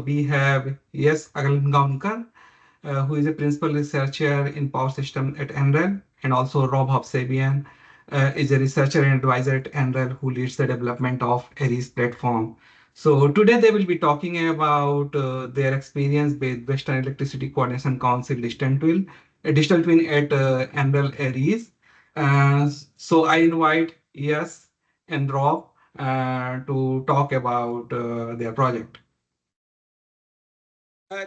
we have Yes Agalgaonkar, who is a principal researcher in power system at NREL, and also Rob Hobsabian is a researcher and advisor at NREL who leads the development of ARIES platform. So today they will be talking about their experience with Western Electricity Coordination Council digital twin at NREL ARIES. So I invite Yes and Rob to talk about their project.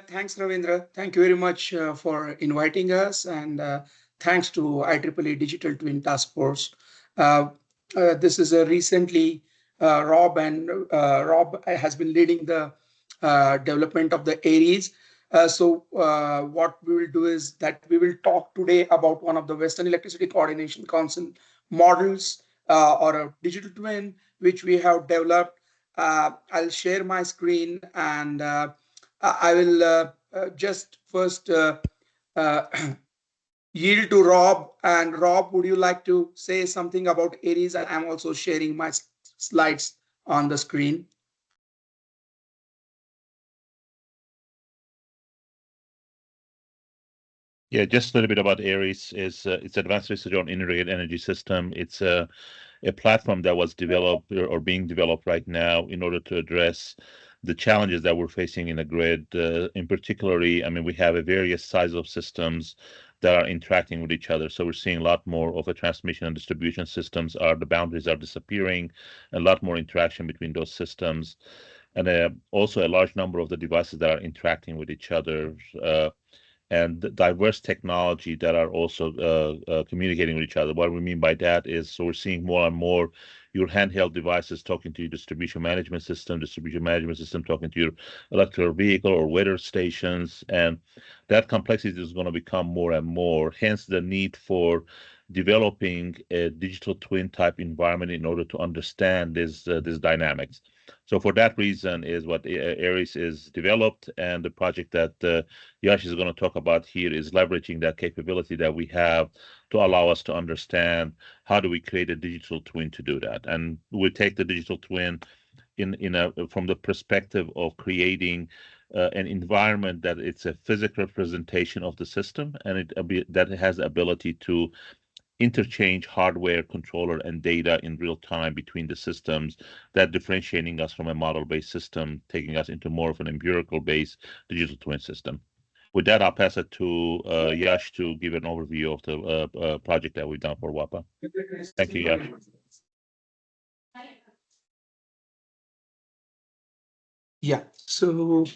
Thanks, Ravindra. Thank you very much for inviting us, and thanks to IEEE Digital Twin Task Force. This is a recently Rob has been leading the development of the ARIES. What we will do is that we will talk today about one of the Western Electricity Coordination Council models or a digital twin which we have developed. I'll share my screen, and I will just first yield to Rob. And Rob, would you like to say something about ARIES? And I'm also sharing my slides on the screen. Yeah, just a little bit about ARIES. It's advanced research on integrated energy system. It's a platform that was developed or being developed right now in order to address the challenges that we're facing in the grid. In particularly, I mean, we have a various size of systems that are interacting with each other. So we're seeing a lot more of the transmission and distribution systems the boundaries are disappearing, a lot more interaction between those systems, and also a large number of the devices that are interacting with each other. And diverse technology that are also communicating with each other. What we mean by that is, so we're seeing more and more your handheld devices talking to your distribution management system talking to your electrical vehicle or weather stations, and that complexity is going to become more and more. Hence, the need for developing a digital twin type environment in order to understand these dynamics. So for that reason is what ARIES is developed, and the project that Yash is going to talk about here is leveraging that capability that we have to allow us to understand how do we create a digital twin to do that. And we take the digital twin from the perspective of creating an environment that it's a physical representation of the system, and that it has the ability to interchange hardware, controller, and data in real time between the systems, that differentiating us from a model-based system, taking us into more of an empirical-based digital twin system. With that, I'll pass it to Yash to give an overview of the project that we've done for WAPA. Thank you, Yash. Yeah, so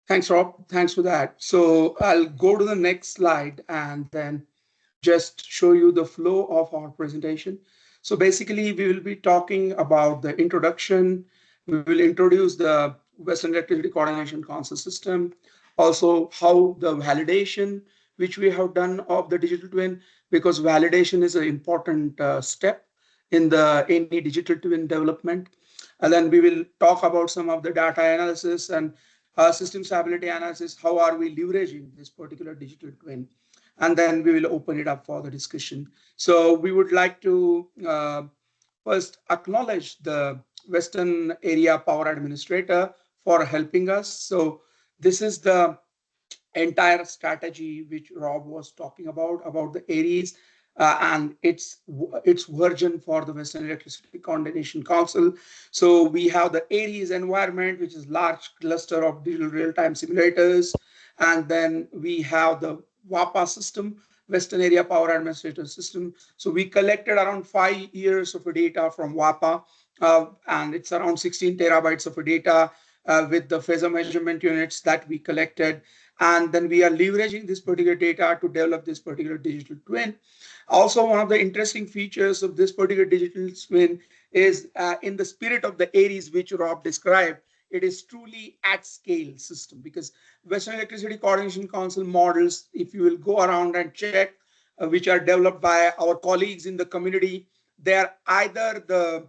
thanks, Rob. Thanks for that. So I'll go to the next slide and then just show you the flow of our presentation. So basically, we will be talking about the introduction. We will introduce the Western Electricity Coordination Council system, also how the validation which we have done of the digital twin, because validation is an important step in any digital twin development. And then we will talk about some of the data analysis and system stability analysis. How are we leveraging this particular digital twin? And then we will open it up for the discussion. So we would like to first acknowledge the Western Area Power Administrator for helping us. So this is the entire strategy which Rob was talking about the ARIES and its version for the Western Electricity Coordination Council. So we have the ARIES environment, which is large cluster of digital real-time simulators. And then we have the WAPA system, Western Area Power Administrator system. So we collected around 5 years of data from WAPA, and it's around 16 terabytes of data with the phasor measurement units that we collected. And then we are leveraging this particular data to develop this particular digital twin. Also, one of the interesting features of this particular digital twin is in the spirit of the ARIES, which Rob described, it is truly at scale system, because Western Electricity Coordination Council models, if you will go around and check, which are developed by our colleagues in the community, they are either the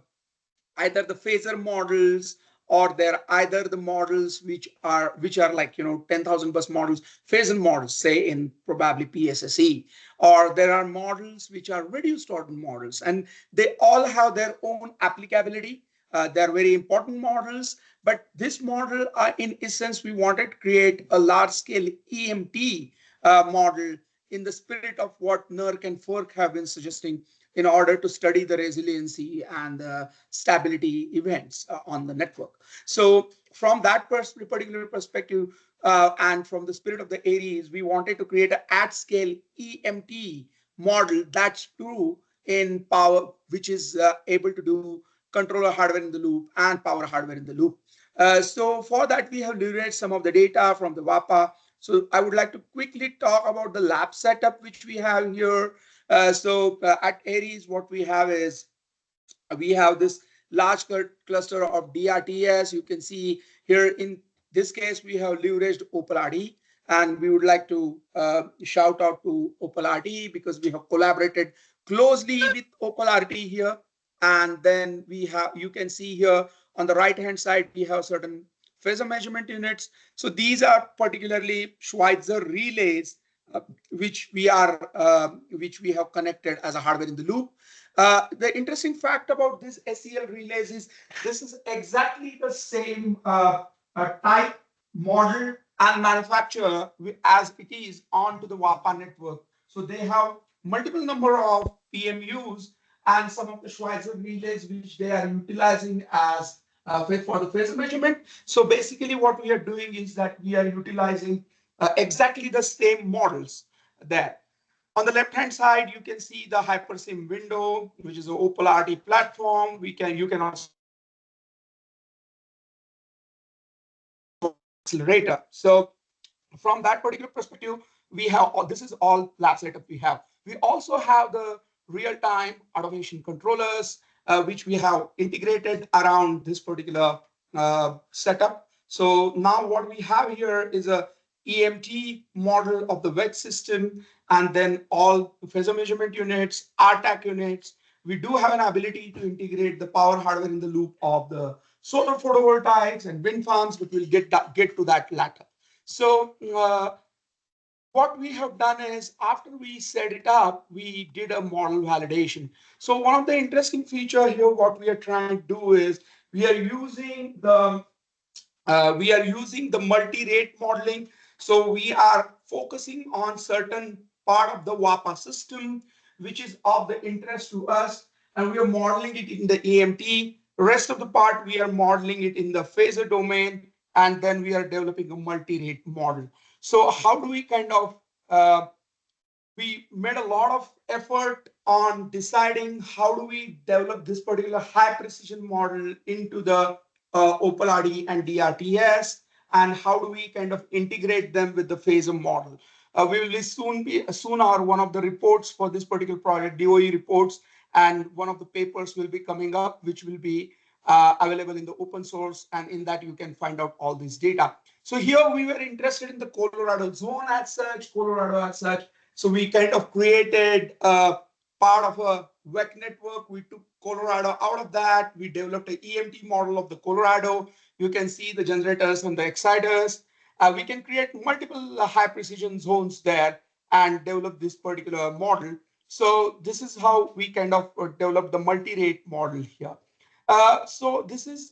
phasor models or they're either the models which are like 10,000 bus models, phasor models, say in probably PSSE, or there are models which are reduced order models, and they all have their own applicability. They're very important models, but this model, in essence, we wanted to create a large-scale EMT model in the spirit of what NERC and FERC have been suggesting in order to study the resiliency and the stability events on the network. So from that particular perspective, and from the spirit of the ARIES, we wanted to create an at-scale EMT model that's true in power, which is able to do controller hardware in the loop and power hardware in the loop. So for that, we have leveraged some of the data from the WAPA. So I would like to quickly talk about the lab setup which we have here. At ARIES, what we have is we have this large cluster of DRTS. You can see here in this case, we have leveraged OPAL-RT, and we would like to shout out to OPAL-RT because we have collaborated closely with OPAL-RT here. And then we have, you can see here on the right hand side, we have certain phasor measurement units. So these are particularly Schweitzer relays, which we have connected as a hardware in the loop. The interesting fact about this SEL relays is this is exactly the same type, model, and manufacturer as it is onto the WAPA network. So they have multiple number of PMUs and some of the Schweitzer relays which they are utilizing as for the phase measurement. So basically what we are doing is that we are utilizing exactly the same models there. On the left-hand side, you can see the HyperSim window, which is an OPAL-RT platform. You can also accelerator. So from that particular perspective, we have this is all lab setup we have. We also have the real-time automation controllers, which we have integrated around this particular setup. So now what we have here is a EMT model of the WECC system, and then all phasor measurement units, RTAC units. We do have an ability to integrate the power hardware in the loop of the solar photovoltaics and wind farms, but we'll get to that later. So what we have done is after we set it up, we did a model validation. So one of the interesting feature here, what we are trying to do is we are using the multi-rate modeling. So we are focusing on certain part of the WAPA system, which is of the interest to us, and we are modeling it in the EMT. The rest of the part, we are modeling it in the phasor domain, and then we are developing a multi-rate model. So how do we kind of, we made a lot of effort on deciding how do we develop this particular high precision model into the OPAL-RT and DRTS, and how do we kind of integrate them with the phasor model. We will soon are one of the reports for this particular project, DOE reports, and one of the papers will be coming up, which will be available in the open source, and in that you can find out all this data. So here we were interested in the Colorado zone as such, So we kind of created a part of a WECC network. We took Colorado out of that. We developed an EMT model of the Colorado. You can see the generators and the exciters. We can create multiple high precision zones there and develop this particular model. So this is how we kind of develop the multi-rate model here. So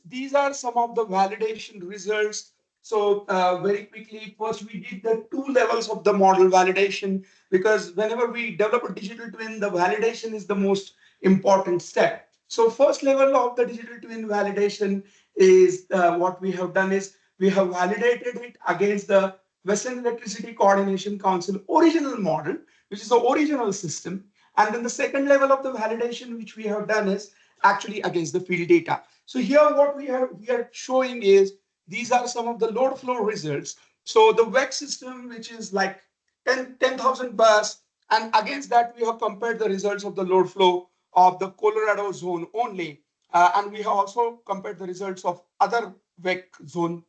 these are some of the validation results. So very quickly, first we did the 2 levels of the model validation, because whenever we develop a digital twin, the validation is the most important step. So first level of the digital twin validation is what we have done is we have validated it against the Western Electricity Coordination Council original model, which is the original system. And then the second level of the validation, which we have done is actually against the field data. So here what we are showing is these are some of the load flow results. So the WECC system, which is like 10,000 bus, and against that we have compared the results of the load flow of the Colorado zone only. And we have also compared the results of other WECC zone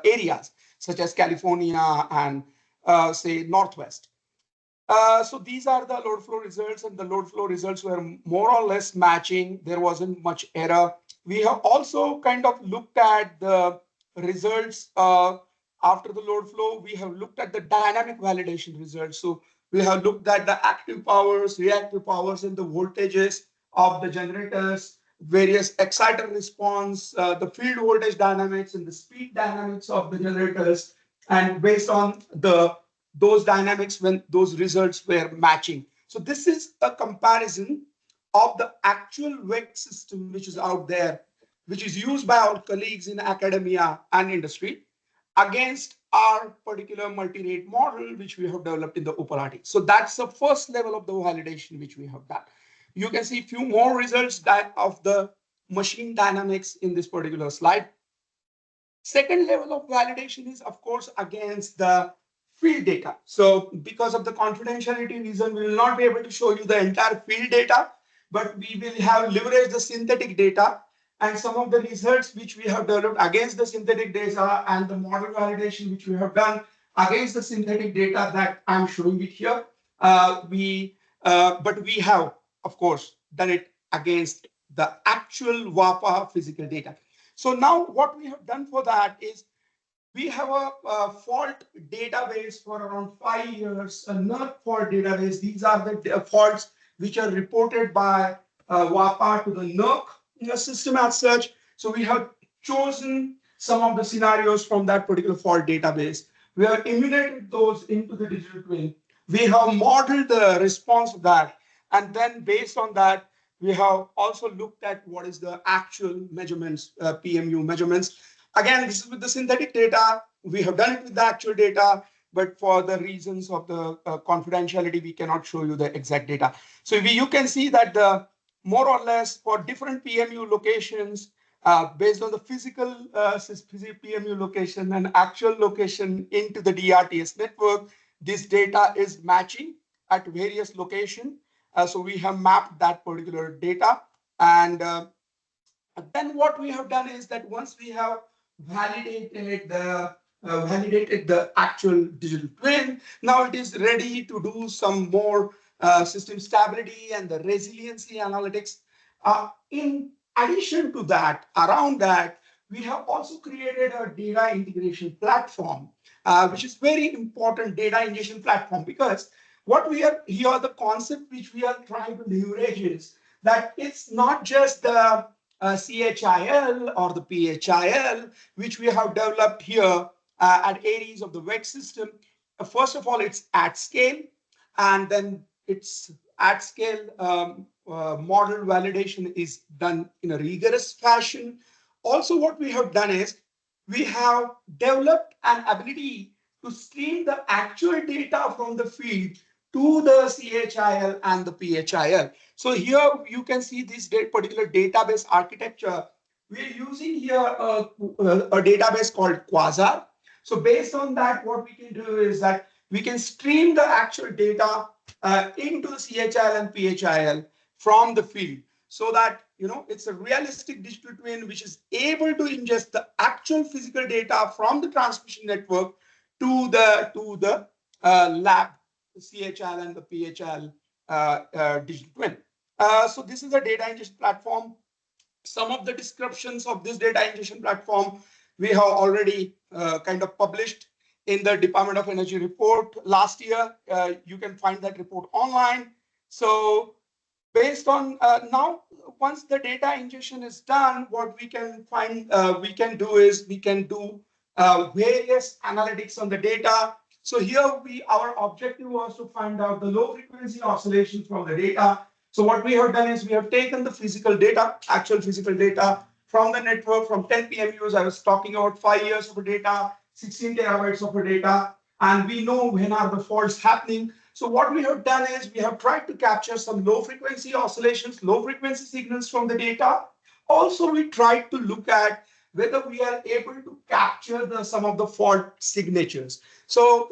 areas, such as California and say Northwest. So these are the load flow results, and the load flow results were more or less matching. There wasn't much error. We have also kind of looked at the results after the load flow. We have looked at the dynamic validation results. So we have looked at the active powers, reactive powers, and the voltages of the generators, various exciter response, the field voltage dynamics, and the speed dynamics of the generators. And based on those dynamics, when those results were matching. So this is a comparison of the actual WECC system which is out there, which is used by our colleagues in academia and industry, against our particular multi-rate model which we have developed in the OPAL-RT. So that's the first level of the validation which we have done. You can see a few more results of the machine dynamics in this particular slide. Second level of validation is, of course, against the field data. So because of the confidentiality reason, we will not be able to show you the entire field data, but we will have leveraged the synthetic data and some of the results which we have developed against the synthetic data and the model validation which we have done against the synthetic data that I'm showing it here. But we have, of course, done it against the actual WAPA physical data. So now what we have done for that is we have a fault database for around 5 years, a NERC fault database. These are the faults which are reported by WAPA to the NERC system as such. So we have chosen some of the scenarios from that particular fault database. We have emulated those into the digital twin. We have modeled the response of that. And then based on that, we have also looked at what is the actual measurements, PMU measurements. Again, this is with the synthetic data. We have done it with the actual data, but for the reasons of the confidentiality, we cannot show you the exact data. So you can see that the more or less for different PMU locations, based on the physical PMU location and actual location into the DRTS network, this data is matching at various locations. So we have mapped that particular data. And then what we have done is that once we have validated the actual digital twin, now it is ready to do some more system stability and the resiliency analytics. In addition to that, around that, we have also created a data integration platform, which is very important data ingestion platform, because what we are here, the concept which we are trying to leverage is that it's not just the CHIL or the PHIL, which we have developed here at Aries of the WECC system. First of all, it's at scale, and then it's at scale model validation is done in a rigorous fashion. Also, what we have done is we have developed an ability to stream the actual data from the field to the CHIL and the PHIL. So here you can see this particular database architecture. We're using here a database called Quasar. So based on that, what we can do is that we can stream the actual data into the CHIL and PHIL from the field, so that it's a realistic digital twin which is able to ingest the actual physical data from the transmission network to the lab, the CHIL and the PHIL digital twin. So this is a data ingestion platform. Some of the descriptions of this data ingestion platform we have already kind of published in the Department of Energy report last year. You can find that report online. So based on now, once the data ingestion is done, what we can do is we can do various analytics on the data. So here our objective was to find out the low frequency oscillations from the data. So what we have done is we have taken the physical data, actual physical data from the network from 10 PMUs. I was talking about 5 years of data, 16 terabytes of data, and we know when are the faults happening. So what we have done is we have tried to capture some low frequency oscillations, low frequency signals from the data. Also, we tried to look at whether we are able to capture some of the fault signatures. So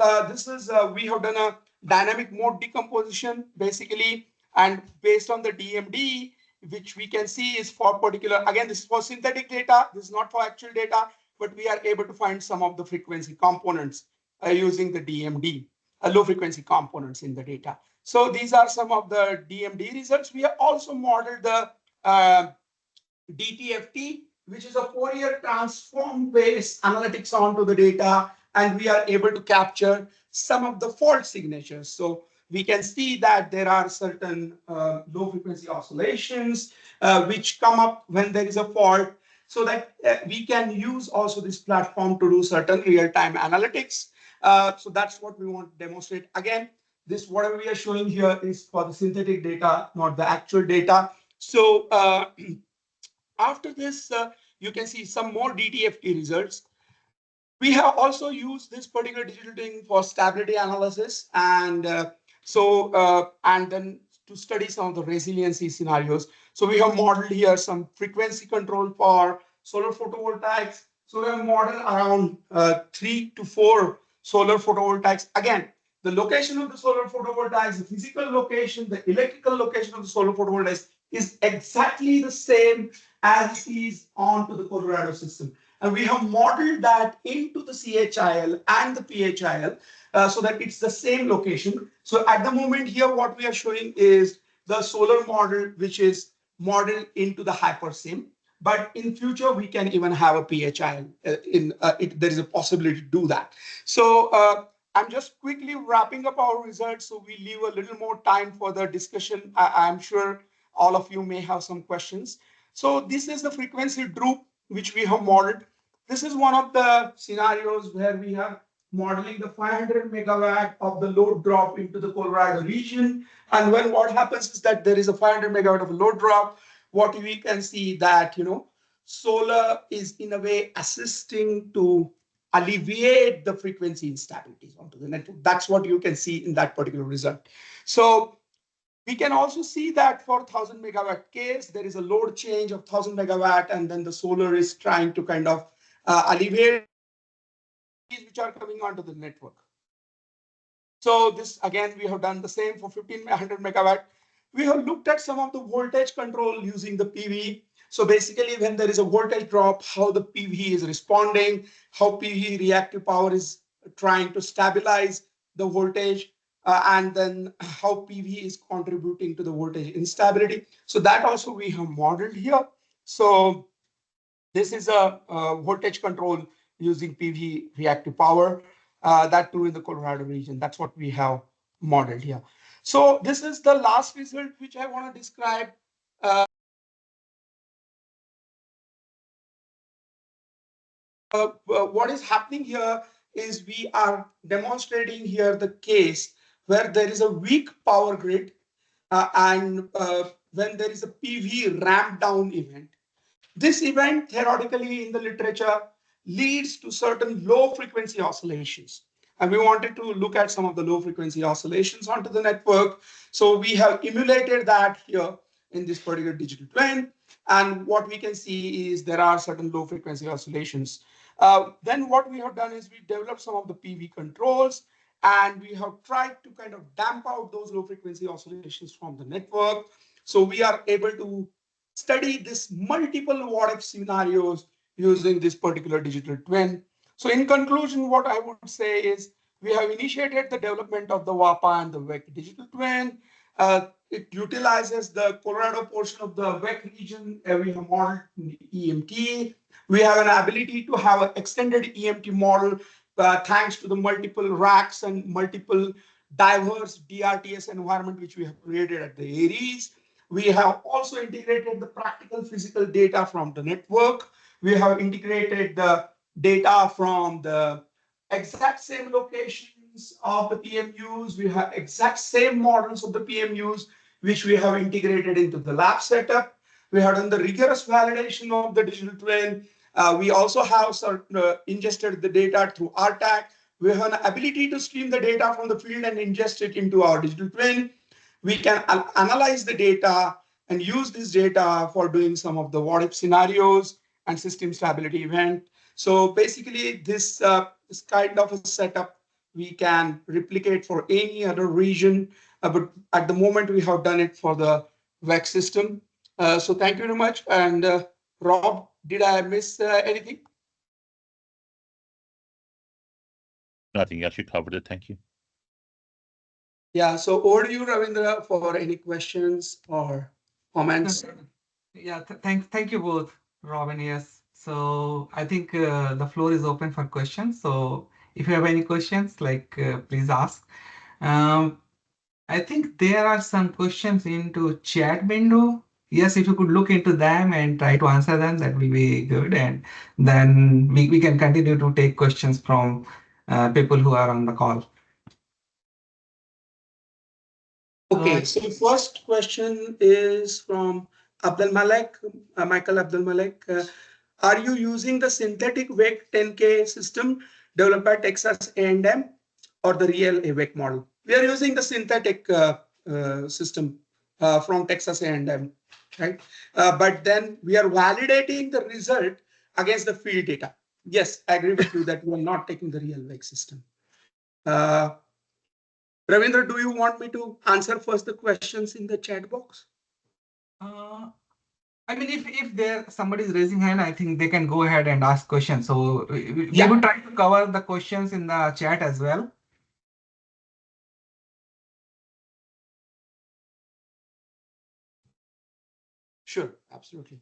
we have done a dynamic mode decomposition basically, and based on the DMD, which we can see is for particular, again, this is for synthetic data, this is not for actual data, but we are able to find some of the frequency components using the DMD, low frequency components in the data. So these are some of the DMD results. We have also modeled the DTFT, which is a Fourier transform-based analytics onto the data, and we are able to capture some of the fault signatures. So we can see that there are certain low frequency oscillations which come up when there is a fault, so that we can use also this platform to do certain real-time analytics. So that's what we want to demonstrate. Again, this whatever we are showing here is for the synthetic data, not the actual data. So after this, you can see some more DTFT results. We have also used this particular digital thing for stability analysis, and and then to study some of the resiliency scenarios. So we have modeled here some frequency control for solar photovoltaics. So we have modeled around 3 to 4 solar photovoltaics. Again, the location of the solar photovoltaics, the physical location, the electrical location of the solar photovoltaics is exactly the same as it is onto the Colorado system. And we have modeled that into the CHIL and the PHIL so that it's the same location. So at the moment here, what we are showing is the solar model, which is modeled into the HyperSim. But in future, we can even have a PHIL. There is a possibility to do that. So I'm just quickly wrapping up our results so we leave a little more time for the discussion. I'm sure all of you may have some questions. So this is the frequency droop which we have modeled. This is one of the scenarios where we are modeling the 500 megawatt of the load drop into the Colorado region. And when what happens is that there is a 500 megawatt of load drop, what we can see that, solar is in a way assisting to alleviate the frequency instabilities onto the network. That's what you can see in that particular result. So we can also see that for 1000 megawatt case, there is a load change of 1000 megawatt, and then the solar is trying to kind of alleviate these which are coming onto the network. So this, again, we have done the same for 1500 megawatt. We have looked at some of the voltage control using the PV. So basically, when there is a voltage drop, how the PV is responding, how PV reactive power is trying to stabilize the voltage, and then how PV is contributing to the voltage instability. So that also we have modeled here. So this is a voltage control using PV reactive power, that too in the Colorado region. That's what we have modeled here. So this is the last result which I want to describe. What is happening here is we are demonstrating here the case where there is a weak power grid and when there is a PV ramp down event. This event, theoretically in the literature, leads to certain low frequency oscillations. And we wanted to look at some of the low frequency oscillations onto the network. So we have emulated that here in this particular digital twin. And what we can see is there are certain low frequency oscillations. Then what we have done is we developed some of the PV controls, and we have tried to kind of damp out those low frequency oscillations from the network. So we are able to study this multiple what-if scenarios using this particular digital twin. So in conclusion, what I would say is we have initiated the development of the WAPA and the WECC digital twin. It utilizes the Colorado portion of the WECC region. We have modeled EMT. We have an ability to have an extended EMT model thanks to the multiple racks and multiple diverse DRTS environment which we have created at the ARIES. We have also integrated the practical physical data from the network. We have integrated the data from the exact same locations of the PMUs. We have exact same models of the PMUs, which we have integrated into the lab setup. We have done the rigorous validation of the digital twin. We also have ingested the data through RTAC. We have an ability to stream the data from the field and ingest it into our digital twin. We can analyze the data and use this data for doing some of the what-if scenarios and system stability event. So basically, this is kind of a setup we can replicate for any other region, but at the moment we have done it for the WECC system. So thank you very much. And Rob, did I miss anything? Nothing else. You covered it. Thank you. Yeah, so over to you, Ravindra, for any questions or comments. Yeah, thank you both, Robin. Yes. So I think the floor is open for questions. So if you have any questions, please ask. Um, I think there are some questions into chat window. Yes, if you could look into them and try to answer them, that will be good. And then we can continue to take questions from people who are on the call. Okay, so first question is from Abdul Malek, Michael Abdul Malek. Are you using the synthetic WECC 10K system developed by Texas A&M or the real WECC model? We are using the synthetic system from Texas A&M, right? But then we are validating the result against the field data. Yes, I agree with you that we are not taking the real WECC system. Ravindra, do you want me to answer first the questions in the chat box? I mean, if there somebody is raising hand, I think they can go ahead and ask questions. So we Yeah. will try to cover the questions in the chat as well. Sure, absolutely.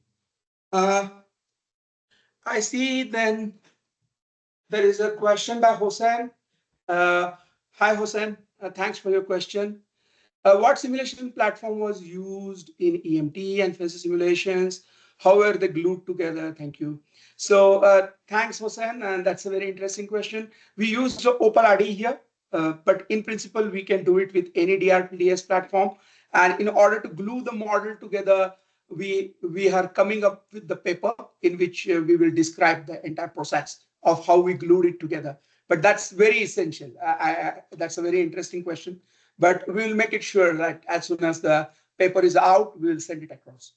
I see then there is a question by Hossein. Hi, Hossein. Thanks for your question. What simulation platform was used in EMT and phasor simulations? How were they glued together? Thank you. So thanks, Hossein. And that's a very interesting question. We used the OPAL-RT here, but in principle, we can do it with any DRPDS platform. And in order to glue the model together, we are coming up with the paper in which we will describe the entire process of how we glued it together. But that's very essential. That's a very interesting question. But we'll make it sure that as soon as the paper is out, we'll send it across.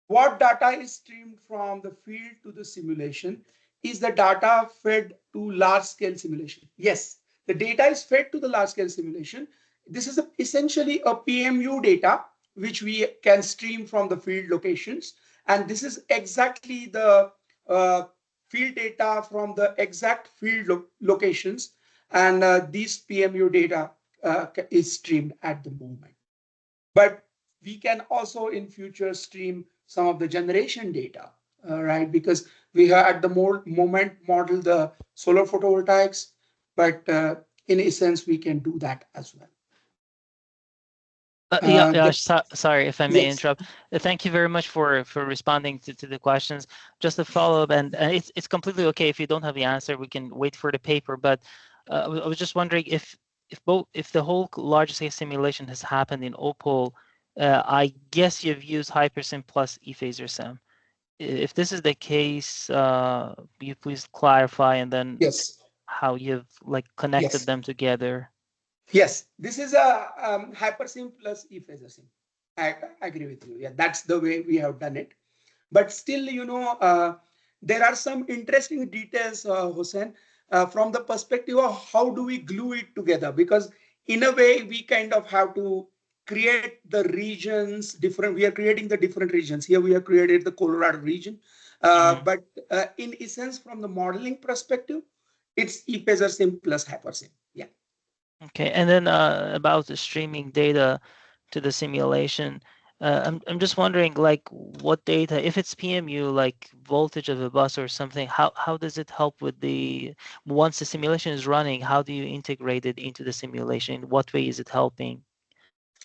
What data is streamed from the field to the simulation? Is the data fed to large-scale simulation? Yes, the data is fed to the large-scale simulation. This is essentially a PMU data, which we can stream from the field locations. And this is exactly the field data from the exact field locations. And these PMU data is streamed at the moment. But we can also in future stream some of the generation data, right? Because we have at the moment model the solar photovoltaics, but in essence, we can do that as well. Sorry if I may interrupt. Thank you very much for responding to the questions. Just a follow up, and it's completely okay if you don't have the answer. We can wait for the paper. But I was just wondering if the whole large scale simulation has happened in OPAL, I guess you've used HyperSim plus ePhasor Sim. If this is the case, will you please clarify and then how you've connected them together? Yes, this is a HyperSim plus ePhasor Sim. I agree with you. Yeah, that's the way we have done it. But still, there are some interesting details, Hussein, from the perspective of how do we glue it together? Because in a way, we kind of have to create the regions different. We are creating the different regions. Here we have created the Colorado region. But in essence, from the modeling perspective, it's ePhasor Sim plus HyperSim. Yeah. Okay, and then about the streaming data to the simulation, I'm just wondering, what data, if it's PMU, like voltage of a bus or something, how does it help with once the simulation is running, how do you integrate it into the simulation? In what way is it helping?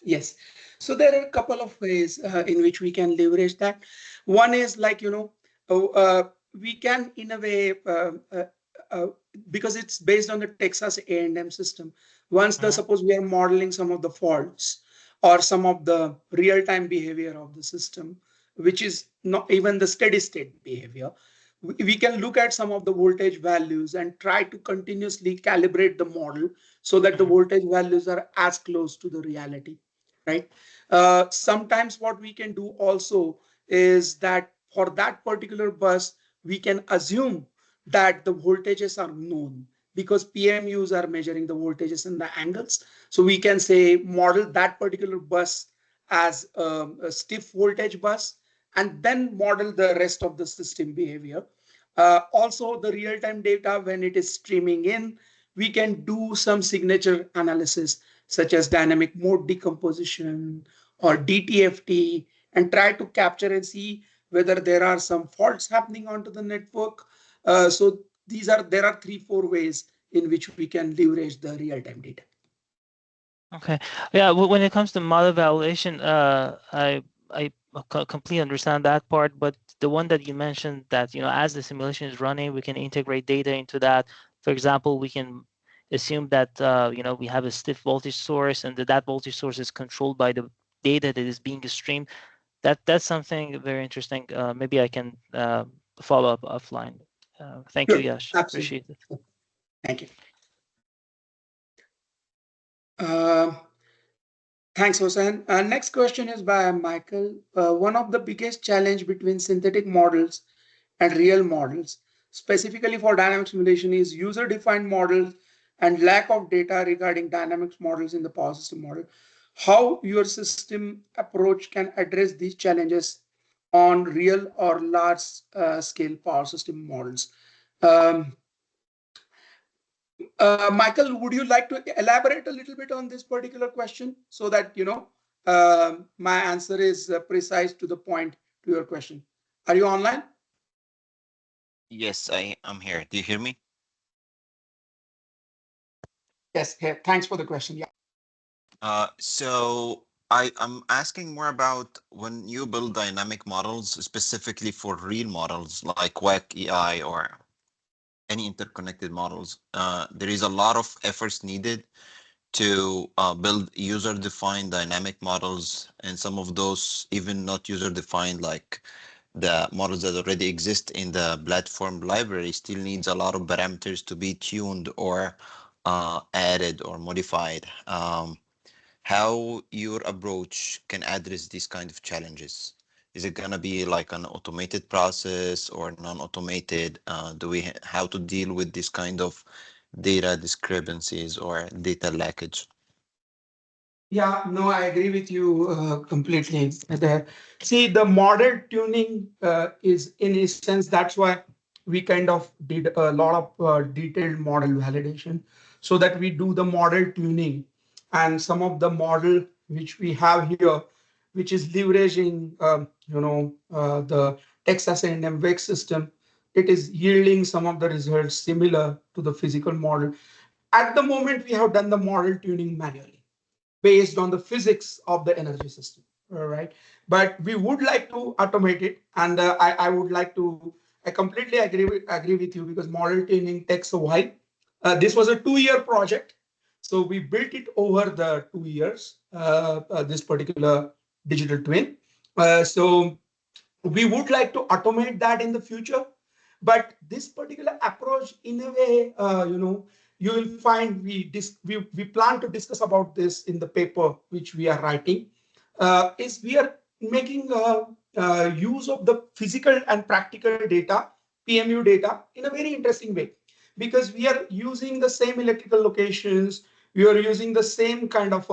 Yes, so there are a couple of ways in which we can leverage that. One is we can in a way because it's based on the Texas A&M system. Once suppose we are modeling some of the faults or some of the real-time behavior of the system, which is not even the steady state behavior, we can look at some of the voltage values and try to continuously calibrate the model so that the voltage values are as close to the reality, right? Sometimes what we can do also is that for that particular bus, we can assume that the voltages are known because PMUs are measuring the voltages and the angles. So we can say model that particular bus as a stiff voltage bus and then model the rest of the system behavior. Also, the real-time data, when it is streaming in, we can do some signature analysis such as dynamic mode decomposition or DTFT and try to capture and see whether there are some faults happening onto the network. So there are 3-4 ways in which we can leverage the real-time data. Okay. Yeah. When it comes to model validation, I completely understand that part, but the one that you mentioned that, as the simulation is running, we can integrate data into that. For example, we can assume that, we have a stiff voltage source and that voltage source is controlled by the data that is being streamed. That's something very interesting. Maybe I can follow up offline. Thank you, Yash. Absolutely. Appreciate it. Thank you. Thanks, Hossein. Next question is by Michael. One of the biggest challenge between synthetic models and real models, specifically for dynamic simulation, is user-defined models and lack of data regarding dynamics models in the power system model. How your system approach can address these challenges on real or large scale power system models? Michael, would you like to elaborate a little bit on this particular question so that my answer is precise to the point to your question? Are you online? Yes, I'm here. Do you hear me? Yes. Here. Thanks for the question. Yeah. So I'm asking more about when you build dynamic models, specifically for real models like WECC, EI, or any interconnected models. There is a lot of efforts needed to build user-defined dynamic models, and some of those even not user-defined, like the models that already exist in the platform library, still needs a lot of parameters to be tuned or added or modified. How your approach can address these kind of challenges? Is it gonna be like an automated process or non-automated? Do we how to deal with this kind of data discrepancies or data leakage? Yeah, no, I agree with you completely there. See, the model tuning is in a sense, that's why we kind of did a lot of detailed model validation so that we do the model tuning and some of the model which we have here, which is leveraging, the Texas A&M WECC system. It is yielding some of the results similar to the physical model. At the moment, we have done the model tuning manually based on the physics of the energy system, all right? But we would like to automate it, and I would like to, I completely agree with you because model tuning takes a while. This was a 2-year project, so we built it over the 2 years, this particular digital twin. So we would like to automate that in the future, but this particular approach, in a way, you will find we plan to discuss about this in the paper which we are writing. Is we are making use of the physical and practical data, PMU data, in a very interesting way, because we are using the same electrical locations, we are using the same kind of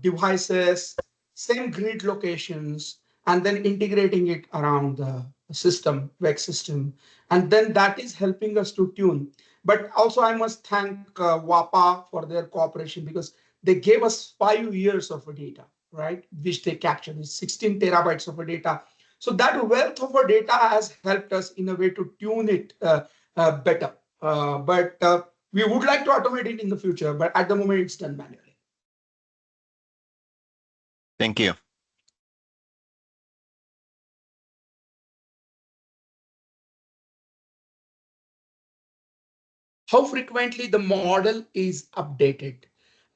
devices, same grid locations, and then integrating it around the system, WECC system. And then that is helping us to tune. But also I must thank WAPA for their cooperation because they gave us 5 years of data, right? Which they captured, is 16 terabytes of data. So that wealth of data has helped us in a way to tune it better. But we would like to automate it in the future, but at the moment it's done manually. Thank you. How frequently the model is updated?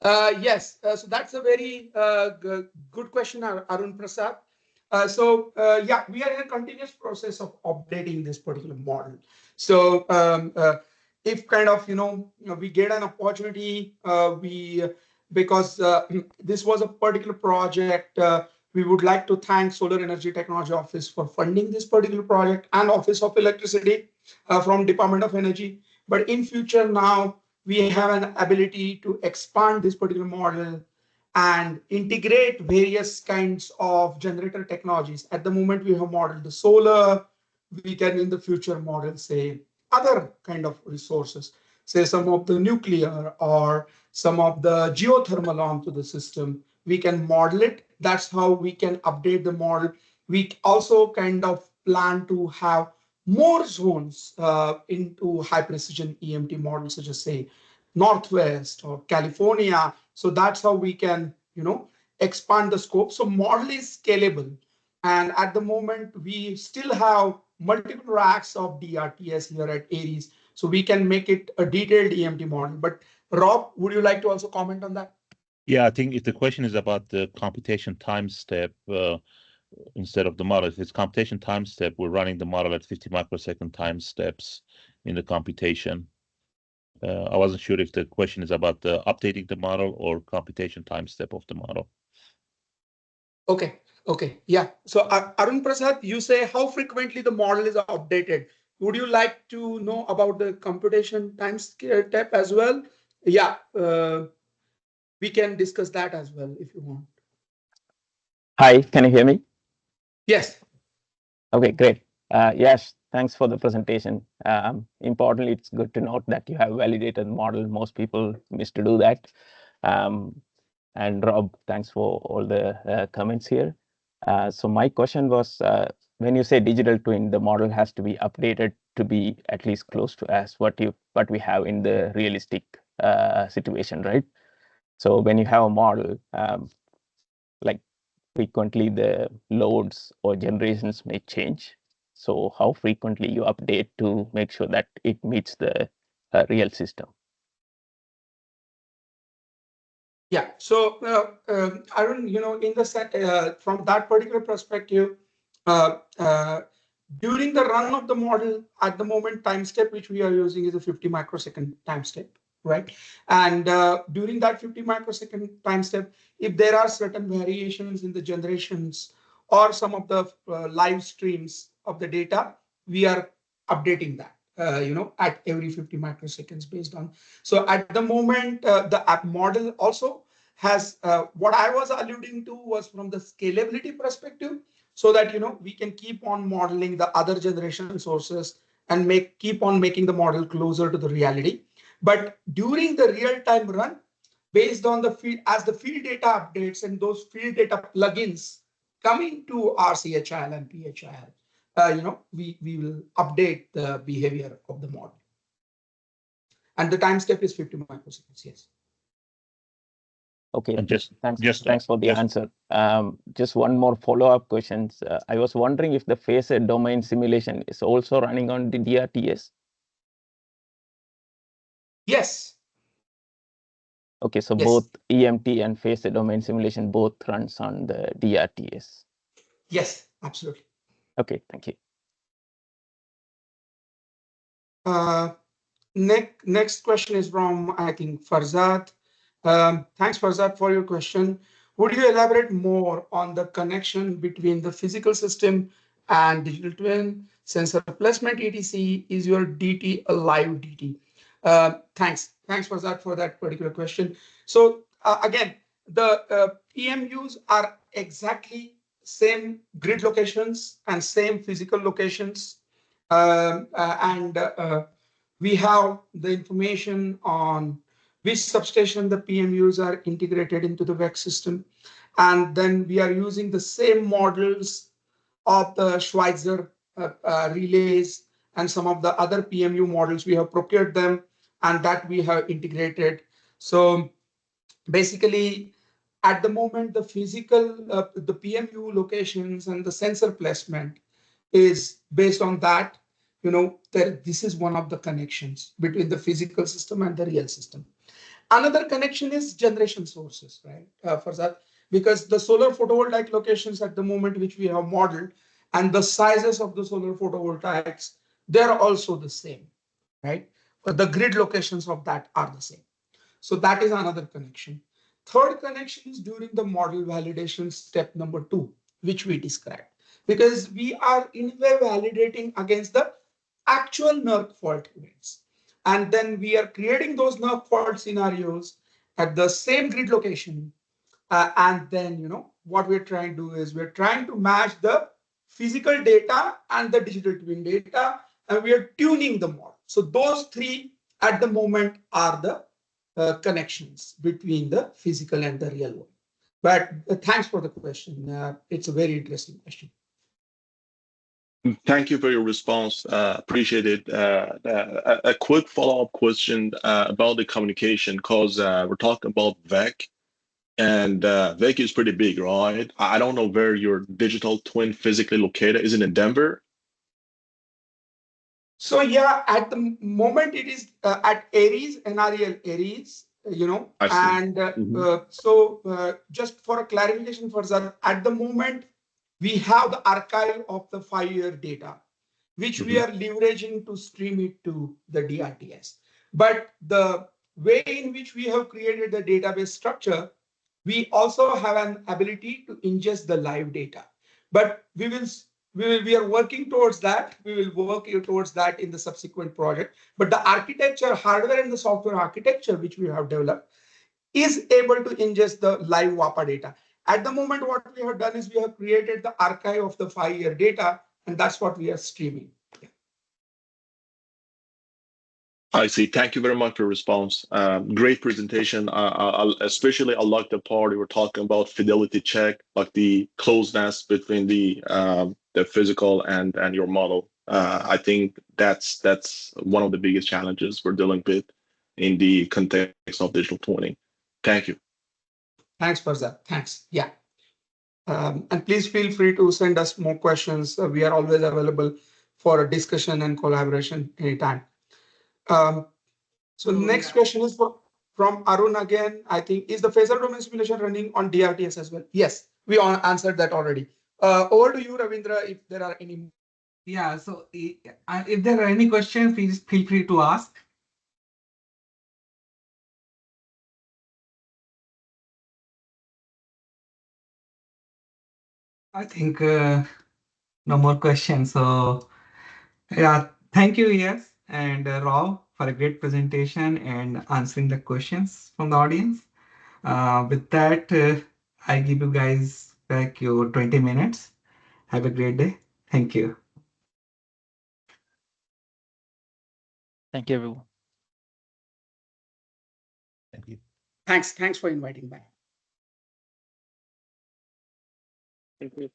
Yes, so that's a very good question, Arun Prasad. Yeah, we are in a continuous process of updating this particular model. So if kind of, we get an opportunity, because this was a particular project, we would like to thank Solar Energy Technology Office for funding this particular project and Office of Electricity from Department of Energy. But in future now, we have an ability to expand this particular model and integrate various kinds of generator technologies. At the moment, we have modeled the solar. We can in the future model, say, other kind of resources, say some of the nuclear or some of the geothermal onto the system. We can model it That's how we can update the model. We also kind of plan to have more zones into high precision EMT models, such as say Northwest or California. So that's how we can, expand the scope. So model is scalable. And at the moment, we still have multiple racks of DRTS here at Aries. So we can make it a detailed EMT model. But Rob, would you like to also comment on that? Yeah, I think if the question is about the computation time step instead of the model, if it's computation time step, we're running the model at 50 microsecond time steps in the computation. I wasn't sure if the question is about the updating the model or computation time step of the model. Okay, yeah. So Arun Prasad, you say how frequently the model is updated. Would you like to know about the computation time step as well? Yeah, we can discuss that as well if you want. Hi, can you hear me? Yes. Okay, great. Yes, thanks for the presentation. Importantly, it's good to note that you have validated the model. Most people miss to do that. And Rob, thanks for all the comments here. So my question was, when you say digital twin, the model has to be updated to be at least close to as what we have in the realistic situation, right? So when you have a model, like frequently the loads or generations may change. So how frequently you update to make sure that it meets the real system? Yeah. So Arun, in the set from that particular perspective, during the run of the model, at the moment, time step which we are using is a 50 microsecond time step, right? And during that 50 microsecond time step, if there are certain variations in the generations or some of the live streams of the data, we are updating that, at every 50 microseconds based on. So at the moment, the app model also has what I was alluding to was from the scalability perspective, so that we can keep on modeling the other generation sources and keep on making the model closer to the reality. But during the real-time run, based on the field, as the field data updates and those field data plugins coming to RCHIL and PHIL, we will update the behavior of the model. And the time step is 50 microseconds, yes. Okay, And thanks for the answer. Just one more follow-up question. I was wondering if the phasor domain simulation is also running on the DRTS. Yes. Okay, so Yes. both EMT and phasor domain simulation both runs on the DRTS. Yes, absolutely. Okay, thank you. Next question is from, I think, Farzad. Thanks, Farzad, for your question. Would you elaborate more on the connection between the physical system and digital twin, sensor placement, etc.? Is your DT a live DT? Thanks, Farzad, for that particular question. So again, the EMUs are exactly same grid locations and same physical locations, we have the information on which substation the PMUs are integrated into the WECC system. And then we are using the same models of the Schweitzer relays and some of the other PMU models. We have procured them and that we have integrated. So basically, at the moment, the physical, the PMU locations and the sensor placement is based on that. This is one of the connections between the physical system and the real system. Another connection is generation sources, right, for that, because the solar photovoltaic locations at the moment, which we have modeled, and the sizes of the solar photovoltaics, they're also the same, right? But the grid locations of that are the same. So that is another connection. Third connection is during the model validation step number 2, which we described, because we are in a way validating against the actual NERC fault events. And then we are creating those NERC fault scenarios at the same grid location. And then, what we're trying to do is we're trying to match the physical data and the digital twin data, and we are tuning the model. So those three at the moment are the connections between the physical and the real world. But thanks for the question. It's a very interesting question. Thank you for your response. Appreciate it. A quick follow-up question about the communication, because we're talking about WECC, and WECC is pretty big, right? I don't know where your digital twin physically located. Is it in Denver? So yeah, at the moment it is at Aries, NREL Aries, and just for a clarification for that, at the moment, we have the archive of the 5-year data, which we are leveraging to stream it to the DRTS. But the way in which we have created the database structure, we also have an ability to ingest the live data. But we are working towards that. We will work towards that in the subsequent project. But the architecture, hardware and the software architecture, which we have developed, is able to ingest the live WAPA data. At the moment, what we have done is we have created the archive of the 5-year data, and that's what we are streaming. I see. Thank you very much for your response. Great presentation. Especially I like the part you were talking about fidelity check, like the closeness between the physical and your model. I think that's one of the biggest challenges we're dealing with in the context of digital twinning. Thank you. Thanks for that. Thanks. Yeah. And please feel free to send us more questions. We are always available for a discussion and collaboration anytime. So next question is from Arun again. I think, is the phasor domain simulation running on DRTS as well? Yes, we answered that already. Over to you, Ravindra, if there are any. Yeah, so if there are any questions, please feel free to ask. I think no more questions. So yeah, thank you, yes, and Rob for a great presentation and answering the questions from the audience. With that, I give you guys back your 20 minutes. Have a great day. Thank you. Thank you, everyone. Thank you. Thanks for inviting back. Thank you.